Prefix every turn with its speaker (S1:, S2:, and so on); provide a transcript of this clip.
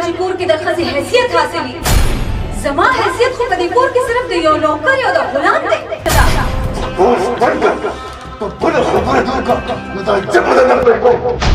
S1: چې کور کې د ښځې حیثیت حاصلي. زما حیثیت خو په دې کور کې صرف د یو نوکر یا د غلام دی.
S2: اوس پرګه په بله خبره نه وکړه نو دا جبه درته کوم.